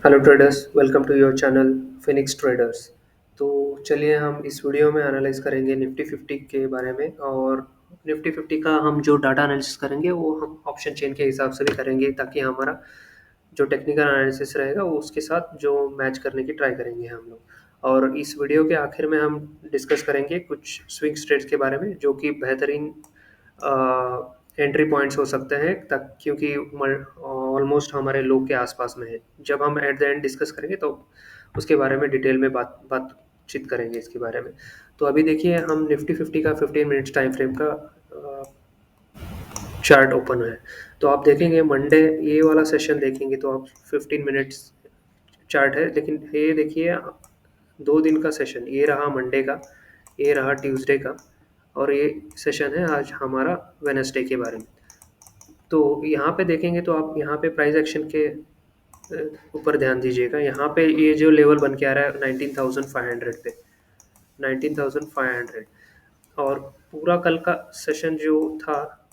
Hello traders, welcome to your channel Phoenix traders. तो चलिए हम इस वीडियो में एनालाइज करेंगे निफ्टी 50 के बारे में। और निफ्टी 50 का हम जो डाटा एनालिसिस करेंगे वो हम ऑप्शन चेन के हिसाब से भी करेंगे, ताकि हमारा जो टेक्निकल एनालिसिस रहेगा वो उसके साथ जो मैच करने की ट्राई करेंगे हम लोग। और इस वीडियो के आखिर में हम डिस्कस करेंगे कुछ स्विंग ट्रेड्स के बारे में, जो कि बेहतरीन एंट्री पॉइंट्स हो सकते हैं, तक क्योंकि ऑलमोस्ट हमारे लोग के आसपास में है। जब हम एट द एंड डिस्कस करेंगे तो उसके बारे में डिटेल में बातचीत करेंगे इसके बारे में। तो अभी देखिए, हम निफ्टी 50 का 15 मिनट्स टाइम फ्रेम का चार्ट ओपन है। तो आप देखेंगे मंडे ये वाला सेशन देखेंगे तो आप 15 मिनट्स चार्ट है, लेकिन ये देखिए 2 दिन का सेशन, ये रहा मंडे का, ये रहा ट्यूसडे का, और ये सेशन है आज हमारा वेनसडे के बारे में। तो यहाँ पे देखेंगे तो आप यहाँ पे प्राइस एक्शन के ऊपर ध्यान दीजिएगा। यहाँ पे ये जो लेवल बन के आ रहा है 19,500 पे, 19,500। और पूरा कल का सेशन जो था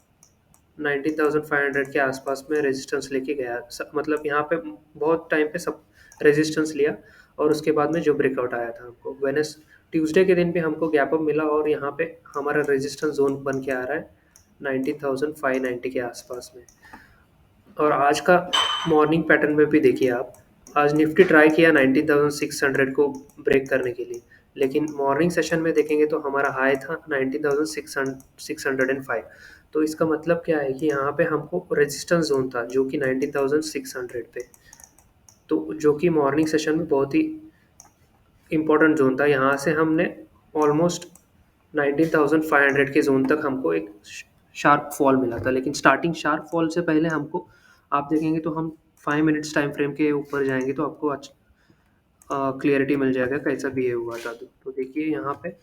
19,500 के आसपास में रेजिस्टेंस लेके गया। मतलब यहाँ पे बहुत टाइम पे सब रेजिस्टेंस लिया, और उसके बाद में जो ब्रेकआउट आया था हमको वेनस ट्यूसडे के दिन पे हमको गैप अप मिला, और यहाँ पे हमारा रेजिस्टेंस जोन बन के आ रहा है 19,590 के आसपास में। और आज का मॉर्निंग पैटर्न में भी देखिए आप, आज निफ्टी ट्राई किया 19,600 को ब्रेक करने के लिए, लेकिन मॉर्निंग सेशन में देखेंगे तो हमारा हाई था 19,605। तो इसका मतलब क्या है कि यहाँ पे हमको रेजिस्टेंस जोन था जो कि 19,600 पे, तो जो कि मॉर्निंग सेशन में बहुत ही इम्पोर्टेंट जोन था। यहाँ से हमने ऑलमोस्ट 19,500 के जोन तक हमको एक शार्प फॉल मिला था, लेकिन स्टार्टिंग शार्प फॉल से पहले हमको, आप देखेंगे तो हम 5 मिनट्स टाइम फ्रेम के ऊपर जाएंगे तो आपको क्लियरिटी मिल जाएगा कैसा बिहेव हुआ था। तो देखिए यहाँ पे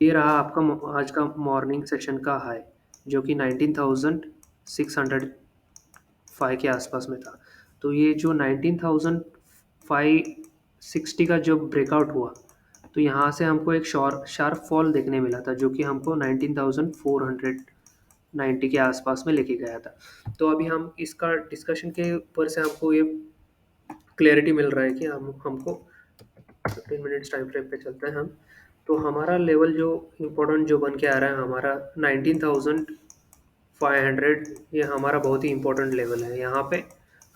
ये रहा आपका आज का मॉर्निंग सेशन का हाई, जो कि 19,605 के आसपास में था। तो ये जो 19,560 का जो ब्रेकआउट हुआ, तो यहाँ से हमको एक शार्प फॉल देखने मिला था, जो कि हमको 19,490 के आसपास में लेके गया था। तो अभी हम इसका डिस्कशन के ऊपर से हमको ये क्लियरिटी मिल रहा है कि हमको 15 मिनट्स टाइम फ्रेम पे चलते हैं हम। तो हमारा लेवल जो इम्पोर्टेंट जो बन के आ रहा है हमारा 19,500, ये हमारा बहुत ही इम्पोर्टेंट लेवल है। यहाँ पे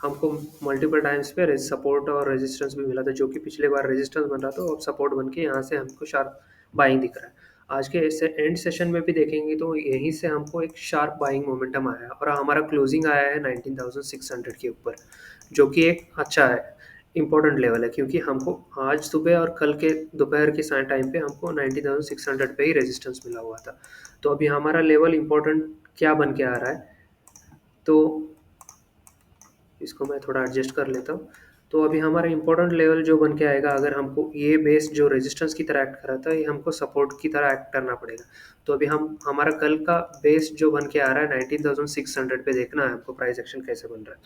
हमको मल्टीपल टाइम्स पे सपोर्ट और रेजिस्टेंस भी मिला था, जो कि पिछले बार रेजिस्टेंस बन रहा था, अब सपोर्ट बन के यहाँ से हमको शार्प बाइंग दिख रहा है। आज के एंड सेशन में भी देखेंगे तो यहीं से हमको एक शार्प बाइंग मोमेंटम आया, और हमारा क्लोजिंग आया है 19,600 के ऊपर, जो कि एक अच्छा है, इम्पोर्टेंट लेवल है, क्योंकि हमको आज सुबह और कल के दोपहर के टाइम पे हमको 19,600 पे ही रेजिस्टेंस मिला हुआ था। तो अभी हमारा लेवल इम्पोर्टेंट क्या बन के आ रहा है, तो इसको मैं थोड़ा एडजस्ट कर लेता हूँ। तो अभी हमारा इंपॉर्टेंट लेवल जो बन के आएगा, अगर हमको ये बेस जो रेजिस्टेंस की तरह एक्ट कर रहा था, ये हमको सपोर्ट की तरह एक्ट करना पड़ेगा। तो अभी हम हमारा कल का बेस जो बन के आ रहा है 19,600 पे, देखना है हमको प्राइस एक्शन कैसे बन रहा है।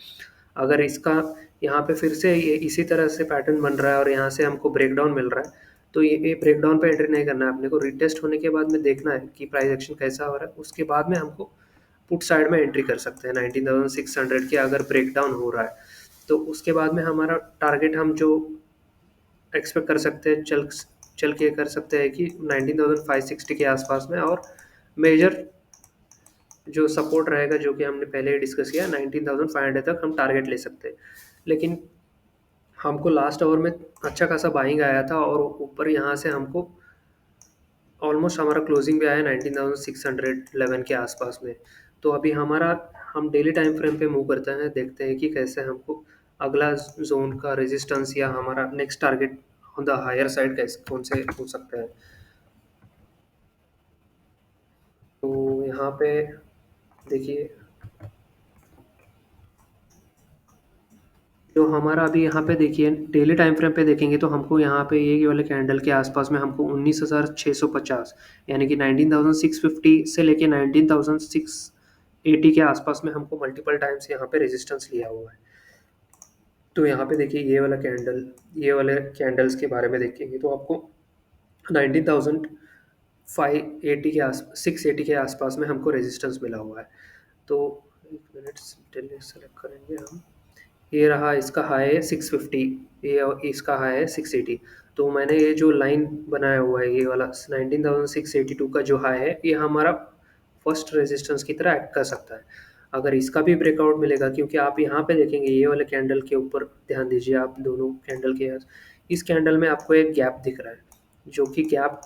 अगर इसका यहाँ पे फिर से ये इसी तरह से पैटर्न बन रहा है और यहाँ से हमको ब्रेकडाउन मिल रहा है, तो ये ब्रेकडाउन पे एंट्री नहीं करना है अपने को। रिटेस्ट होने के बाद में देखना है कि प्राइस एक्शन कैसा हो रहा है, उसके बाद में हमको पुट साइड में एंट्री कर सकते हैं 19,600 के। अगर ब्रेकडाउन हो रहा है तो उसके बाद में हमारा टारगेट हम जो एक्सपेक्ट कर सकते हैं, चल चल के कर सकते हैं कि 19,560 के आसपास में। और मेजर जो सपोर्ट रहेगा, जो कि हमने पहले ही डिस्कस किया, 19,500 तक हम टारगेट ले सकते हैं। लेकिन हमको लास्ट आवर में अच्छा खासा बाइंग आया था, और ऊपर यहाँ से हमको ऑलमोस्ट हमारा क्लोजिंग भी आया 19,611 के आसपास में। तो अभी हमारा हम डेली टाइम फ्रेम पे मूव करते हैं, देखते हैं कि कैसे हमको अगला जोन का रेजिस्टेंस या हमारा next target on the higher side कैसे कौन से हो सकते हैं। तो यहाँ पे देखिए, जो हमारा अभी यहाँ पे देखिए डेली टाइम फ्रेम पे देखेंगे तो हमको यहाँ पे ये वाले कैंडल के आसपास में हमको 19,650, यानी कि 19,650 से लेके 19,680 के आसपास में हमको मल्टीपल टाइम्स यहाँ पे रेजिस्टेंस लिया हुआ है। तो यहाँ पे देखिए ये वाले कैंडल्स के बारे में देखेंगे तो आपको 19,580 के आस 680 के आसपास में हमको रेजिस्टेंस मिला हुआ है। तो एक मिनट सेलेक्ट करेंगे हम। ये रहा इसका हाई है 650, ये और इसका हाई है 680। तो मैंने ये जो लाइन बनाया हुआ है ये वाला 19,682 का जो हाई है, ये हमारा फर्स्ट रेजिस्टेंस की तरह एक्ट कर सकता है। अगर इसका भी ब्रेकआउट मिलेगा, क्योंकि आप यहाँ पे देखेंगे ये वाले कैंडल के ऊपर ध्यान दीजिए आप, दोनों कैंडल के इस कैंडल में आपको एक गैप दिख रहा है, जो कि गैप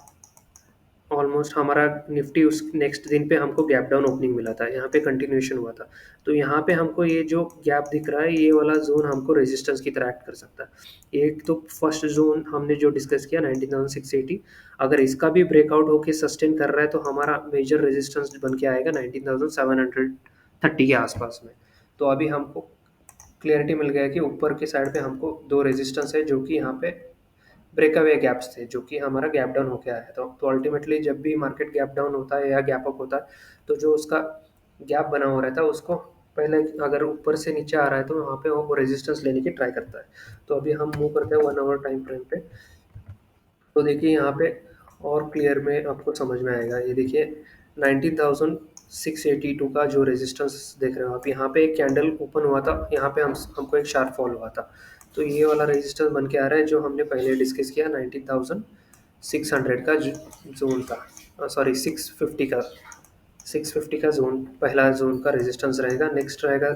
ऑलमोस्ट हमारा निफ्टी उस नेक्स्ट दिन पे हमको गैप डाउन ओपनिंग मिला था, यहाँ पे कंटिन्यूएशन हुआ था। तो यहाँ पे हमको ये जो गैप दिख रहा है, ये वाला जोन हमको रेजिस्टेंस की तरह एक्ट कर सकता है। एक तो फर्स्ट जोन हमने जो डिस्कस किया 19,680, अगर इसका भी ब्रेकआउट होके सस्टेन कर रहा है तो हमारा मेजर रेजिस्टेंस बन के आएगा 19,730 के आसपास में। तो अभी हमको क्लियरिटी मिल गया कि ऊपर के साइड पे हमको दो रेजिस्टेंस है जो कि यहाँ पे ब्रेकअवे गैप्स थे, जो कि हमारा गैप डाउन होके आया था। तो अल्टीमेटली जब भी मार्केट गैप डाउन होता है या गैप अप होता है, तो जो उसका गैप बना हुआ रहता है उसको पहले अगर ऊपर से नीचे आ रहा है तो वहाँ पे वो रेजिस्टेंस लेने की ट्राई करता है। तो अभी हम मूव करते हैं 1 आवर टाइम फ्रेम पे। तो देखिए यहाँ पे और क्लियर में आपको समझ में आएगा। ये देखिए 19,682 का जो रेजिस्टेंस देख रहे हो आप, यहाँ पे एक कैंडल ओपन हुआ था, यहाँ पे हमको एक शार्प फॉल हुआ था। तो ये वाला रेजिस्टेंस बन के आ रहा है जो हमने पहले डिस्कस किया 19,600 का जोन था, सॉरी 650 का जोन, पहला जोन का रेजिस्टेंस रहेगा। नेक्स्ट रहेगा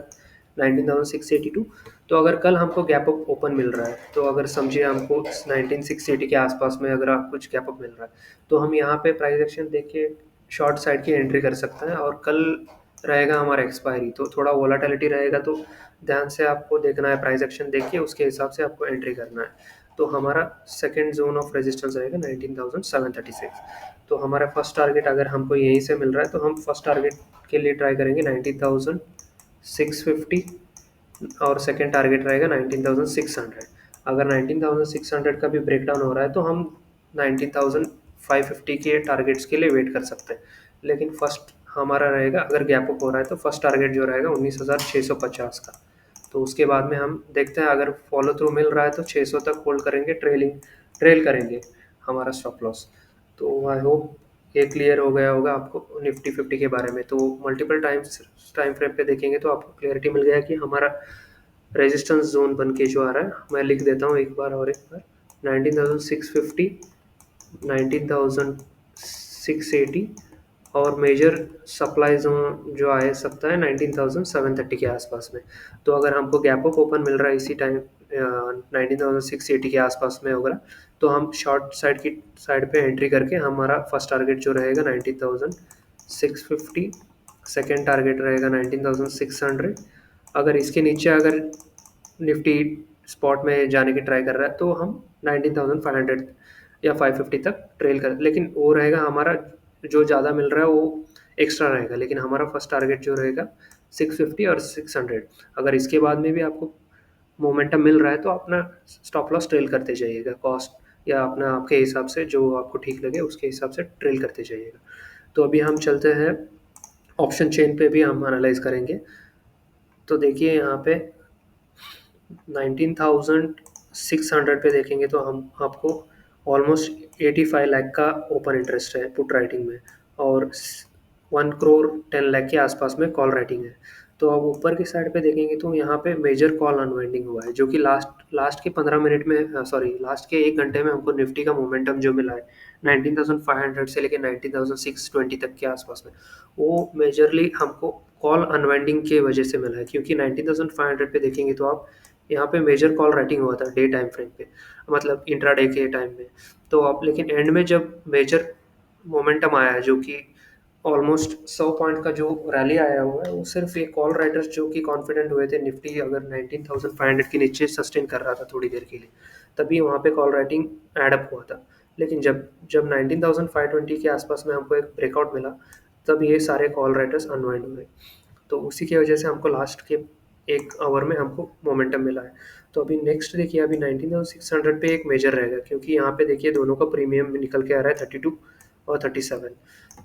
19,682। तो अगर कल हमको गैप अप ओपन मिल रहा है, तो अगर समझिए हमको 19,680 के आसपास में अगर आप कुछ गैप अप मिल रहा है, तो हम यहाँ पे प्राइस एक्शन देख के शॉर्ट साइड की एंट्री कर सकते हैं। और कल रहेगा हमारा एक्सपायरी, तो थोड़ा वोलाटिलिटी रहेगा, तो ध्यान से आपको देखना है, प्राइस एक्शन देख के उसके हिसाब से आपको एंट्री करना है। तो हमारा सेकंड जोन ऑफ रेजिस्टेंस रहेगा 19,736। तो हमारा फर्स्ट टारगेट अगर हमको यहीं से मिल रहा है, तो हम फर्स्ट टारगेट के लिए ट्राई करेंगे 19,650, और सेकंड टारगेट रहेगा 19,600। अगर 19,600 का भी ब्रेकडाउन हो रहा है तो हम 19,550 के टारगेट्स के लिए वेट कर सकते हैं। लेकिन फर्स्ट हमारा रहेगा, अगर गैप अप हो रहा है तो फर्स्ट टारगेट जो रहेगा 19,650 का। तो उसके बाद में हम देखते हैं, अगर फॉलो थ्रू मिल रहा है तो 600 तक होल्ड करेंगे, ट्रेल करेंगे हमारा स्टॉप लॉस। तो आई होप ये क्लियर हो गया होगा आपको निफ्टी 50 के बारे में। तो मल्टीपल टाइम फ्रेम पे देखेंगे तो आपको क्लियरिटी मिल गया कि हमारा रेजिस्टेंस जोन बन के जो आ रहा है, मैं लिख देता हूँ एक बार और एक बार, 19,650, 19,680, और मेजर सप्लाई जोन जो आ सकता है 19,730 के आसपास में। तो अगर हमको गैप अप ओपन मिल रहा है इसी टाइम 19,680 के आसपास में होगा, तो हम शॉर्ट साइड की साइड पे एंट्री करके हमारा फर्स्ट टारगेट जो रहेगा 19,650, सेकेंड टारगेट रहेगा 19,600। अगर इसके नीचे अगर निफ्टी स्पॉट में जाने की ट्राई कर रहा है तो हम 19,500 या 550 तक ट्रेल कर, लेकिन वो रहेगा हमारा जो ज़्यादा मिल रहा है वो एक्स्ट्रा रहेगा। लेकिन हमारा फर्स्ट टारगेट जो रहेगा 650 और 600। अगर इसके बाद में भी आपको मोमेंटम मिल रहा है तो अपना स्टॉप लॉस ट्रेल करते जाइएगा, कॉस्ट या अपना आपके हिसाब से जो आपको ठीक लगे उसके हिसाब से ट्रेल करते जाइएगा। तो अभी हम चलते हैं ऑप्शन चेन पे भी हम एनालाइज करेंगे। तो देखिए यहाँ पे 19,600 पे देखेंगे तो हम आपको ऑलमोस्ट 85 लाख का ओपन इंटरेस्ट है पुट राइटिंग में, और 1 करोड़ 10 लाख के आसपास में कॉल राइटिंग है। तो अब ऊपर की साइड पे देखेंगे तो यहाँ पे मेजर कॉल अनवाइंडिंग हुआ है, जो कि लास्ट के 15 मिनट में, सॉरी लास्ट के 1 घंटे में हमको निफ्टी का मोमेंटम जो मिला है 19,500 से लेकर 19,620 तक के आसपास में, वो मेजरली हमको कॉल अनवाइंडिंग के वजह से मिला है। क्योंकि 19,500 पे देखेंगे तो आप यहाँ पे मेजर कॉल राइटिंग हुआ था डे टाइम फ्रेम पे, मतलब इंट्राडे के टाइम में। तो आप लेकिन एंड में जब मेजर मोमेंटम आया है, जो कि ऑलमोस्ट 100 पॉइंट का जो रैली आया हुआ है, वो सिर्फ ये कॉल राइटर्स जो कि कॉन्फिडेंट हुए थे निफ्टी अगर 19,500 के नीचे सस्टेन कर रहा था थोड़ी देर के लिए, तभी वहाँ पे कॉल राइटिंग एडअप हुआ था। लेकिन जब जब 19,520 के आसपास में हमको एक ब्रेकआउट मिला, तब ये सारे कॉल राइटर्स अनवाइंड हुए। तो उसी की वजह से हमको लास्ट के 1 आवर में हमको मोमेंटम मिला है। तो अभी नेक्स्ट देखिए, अभी 19,600 पे एक मेजर रहेगा, क्योंकि यहाँ पे देखिए दोनों का प्रीमियम निकल के आ रहा है 32 और 37।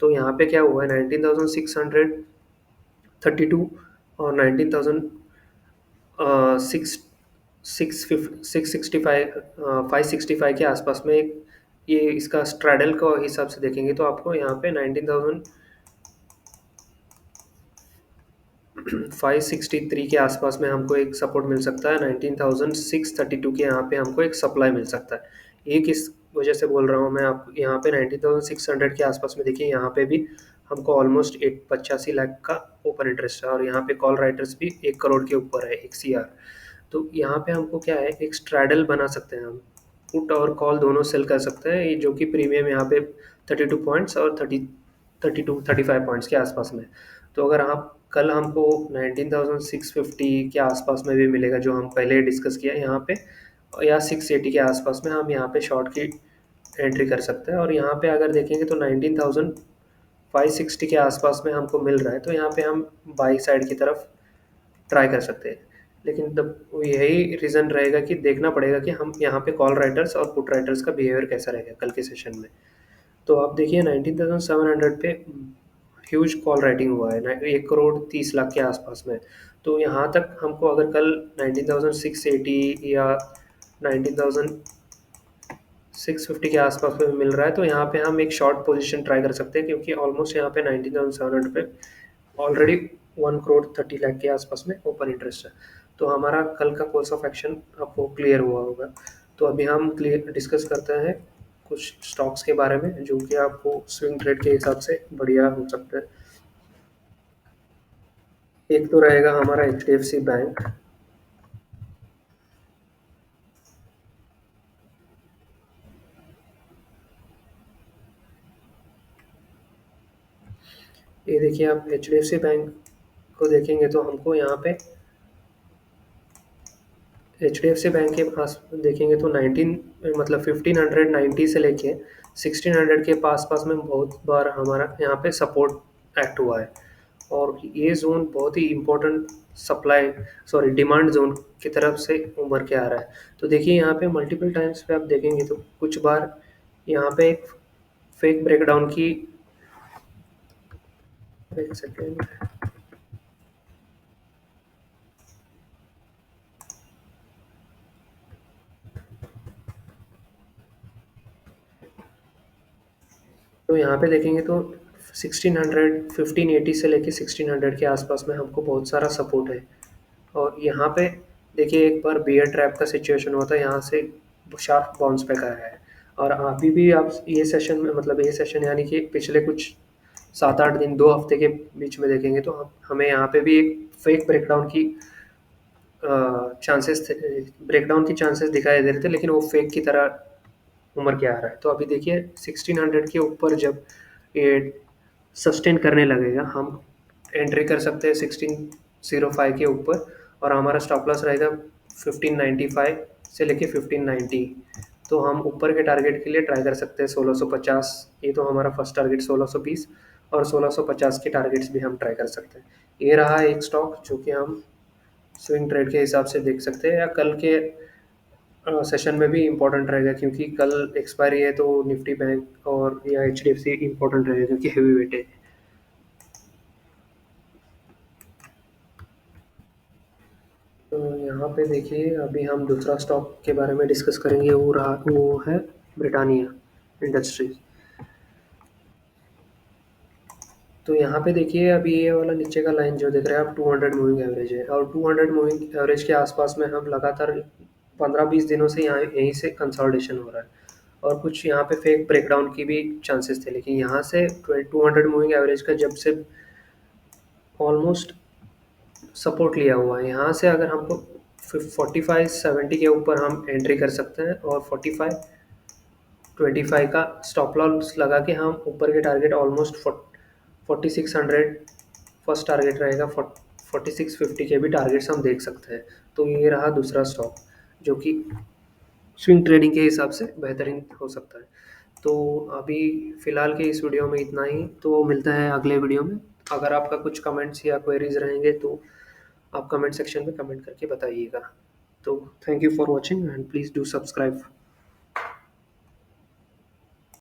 तो यहाँ पे क्या हुआ है, 19,600, 32 और 19,000 सिक्स 565 के आसपास में एक, ये इसका स्ट्रैडल का हिसाब से देखेंगे तो आपको यहाँ पे 19,000 563 के आसपास में हमको एक सपोर्ट मिल सकता है, 19,632 के यहाँ पे हमको एक सप्लाई मिल सकता है। एक इस वजह से बोल रहा हूँ मैं आपको, यहाँ पे 19,600 के आसपास में देखिए, यहाँ पे भी हमको ऑलमोस्ट 85 लाख का ओपन इंटरेस्ट है, और यहाँ पे कॉल राइटर्स भी 1 करोड़ के ऊपर है, 1 CR। तो यहाँ पे हमको क्या है, एक स्ट्रैडल बना सकते हैं हम, पुट और कॉल दोनों सेल कर सकते हैं, ये जो कि प्रीमियम यहाँ पे 32 पॉइंट्स और 35 पॉइंट्स के आसपास में। तो अगर आप कल हमको 19,650 के आसपास में भी मिलेगा, जो हम पहले डिस्कस किया यहाँ पे, या 680 के आसपास में हम यहाँ पे शॉर्ट की एंट्री कर सकते हैं। और यहाँ पे अगर देखेंगे तो 19,560 के आसपास में हमको मिल रहा है, तो यहाँ पे हम बाई साइड की तरफ ट्राई कर सकते हैं। लेकिन तब यही रीज़न रहेगा कि देखना पड़ेगा कि हम यहाँ पे कॉल राइटर्स और पुट राइटर्स का बिहेवियर कैसा रहेगा कल के सेशन में। तो आप देखिए 19,700 पे ह्यूज कॉल राइटिंग हुआ है, 1 करोड़ 30 लाख के आसपास में। तो यहाँ तक हमको अगर कल 19,680 या 19,650 के आसपास में मिल रहा है, तो यहाँ पे हम एक शॉर्ट पोजीशन ट्राई कर सकते हैं, क्योंकि ऑलमोस्ट यहाँ पे 19,700 पे ऑलरेडी 1 करोड़ 30 लाख के आसपास में ओपन इंटरेस्ट है। तो हमारा कल का कोर्स ऑफ एक्शन आपको क्लियर हुआ होगा। तो अभी हम क्लियर डिस्कस करते हैं कुछ स्टॉक्स के बारे में, जो कि आपको स्विंग ट्रेड के हिसाब से बढ़िया हो सकते हैं। एक तो रहेगा हमारा HDFC बैंक। ये देखिए, आप HDFC बैंक को देखेंगे तो हमको यहाँ पे HDFC बैंक के पास देखेंगे तो 1590 से लेके 1600 के पास पास में बहुत बार हमारा यहाँ पे सपोर्ट एक्ट हुआ है। और ये जोन बहुत ही इम्पोर्टेंट डिमांड जोन की तरफ से उभर के आ रहा है। तो देखिए यहाँ पे मल्टीपल टाइम्स पे आप देखेंगे तो कुछ बार यहाँ पे एक फेक ब्रेकडाउन की, एक सेकेंड, तो यहाँ पे देखेंगे तो 1580 से लेके 1600 के आसपास में हमको बहुत सारा सपोर्ट है। और यहाँ पे देखिए, एक बार बियर ट्रैप का सिचुएशन हुआ था, यहाँ से शार्प बाउंस बैक आया है। और अभी भी आप ये सेशन में, मतलब ये सेशन यानी कि पिछले कुछ 7-8 दिन, 2 हफ्ते के बीच में देखेंगे तो हमें यहाँ पे भी एक फेक ब्रेकडाउन की चांसेस थे, ब्रेकडाउन की चांसेस दिखाई दे रहे थे, लेकिन वो फेक की तरह उमर के आ रहा है। तो अभी देखिए 1600 के ऊपर जब ये सस्टेन करने लगेगा, हम एंट्री कर सकते हैं 1605 के ऊपर, और हमारा स्टॉप लॉस रहेगा 1595 से लेके 1590। तो हम ऊपर के टारगेट के लिए ट्राई कर सकते हैं 1650, ये तो हमारा फर्स्ट टारगेट 1620, और 1650 के टारगेट्स भी हम ट्राई कर सकते हैं। ये रहा एक स्टॉक जो कि हम स्विंग ट्रेड के हिसाब से देख सकते हैं, या कल के सेशन में भी इम्पोर्टेंट रहेगा, क्योंकि कल एक्सपायरी है, तो निफ्टी बैंक और या HDFC इम्पोर्टेंट रहेगा क्योंकि हैवी वेट है। तो यहाँ पे देखिए, अभी हम दूसरा स्टॉक के बारे में डिस्कस करेंगे, वो है ब्रिटानिया इंडस्ट्रीज। तो यहाँ पे देखिए, अभी ये वाला नीचे का लाइन जो देख रहे हैं आप, 200 मूविंग एवरेज है, और 200 मूविंग एवरेज के आसपास में हम लगातार 15-20 दिनों से यहाँ यहीं से कंसोलिडेशन हो रहा है। और कुछ यहाँ पे फेक ब्रेकडाउन की भी चांसेस थे, लेकिन यहाँ से 200 मूविंग एवरेज का जब से ऑलमोस्ट सपोर्ट लिया हुआ है, यहाँ से अगर हमको 45-70 के ऊपर हम एंट्री कर सकते हैं, और 45-25 का स्टॉप लॉस लगा के हम ऊपर के टारगेट ऑलमोस्ट 4600 फर्स्ट टारगेट रहेगा, 4650 के भी टारगेट्स हम देख सकते हैं। तो ये रहा दूसरा स्टॉक जो कि स्विंग ट्रेडिंग के हिसाब से बेहतरीन हो सकता है। तो अभी फ़िलहाल के इस वीडियो में इतना ही, तो मिलता है अगले वीडियो में। अगर आपका कुछ कमेंट्स या क्वेरीज रहेंगे तो आप कमेंट सेक्शन में कमेंट करके बताइएगा। तो thank you for watching, and please do subscribe.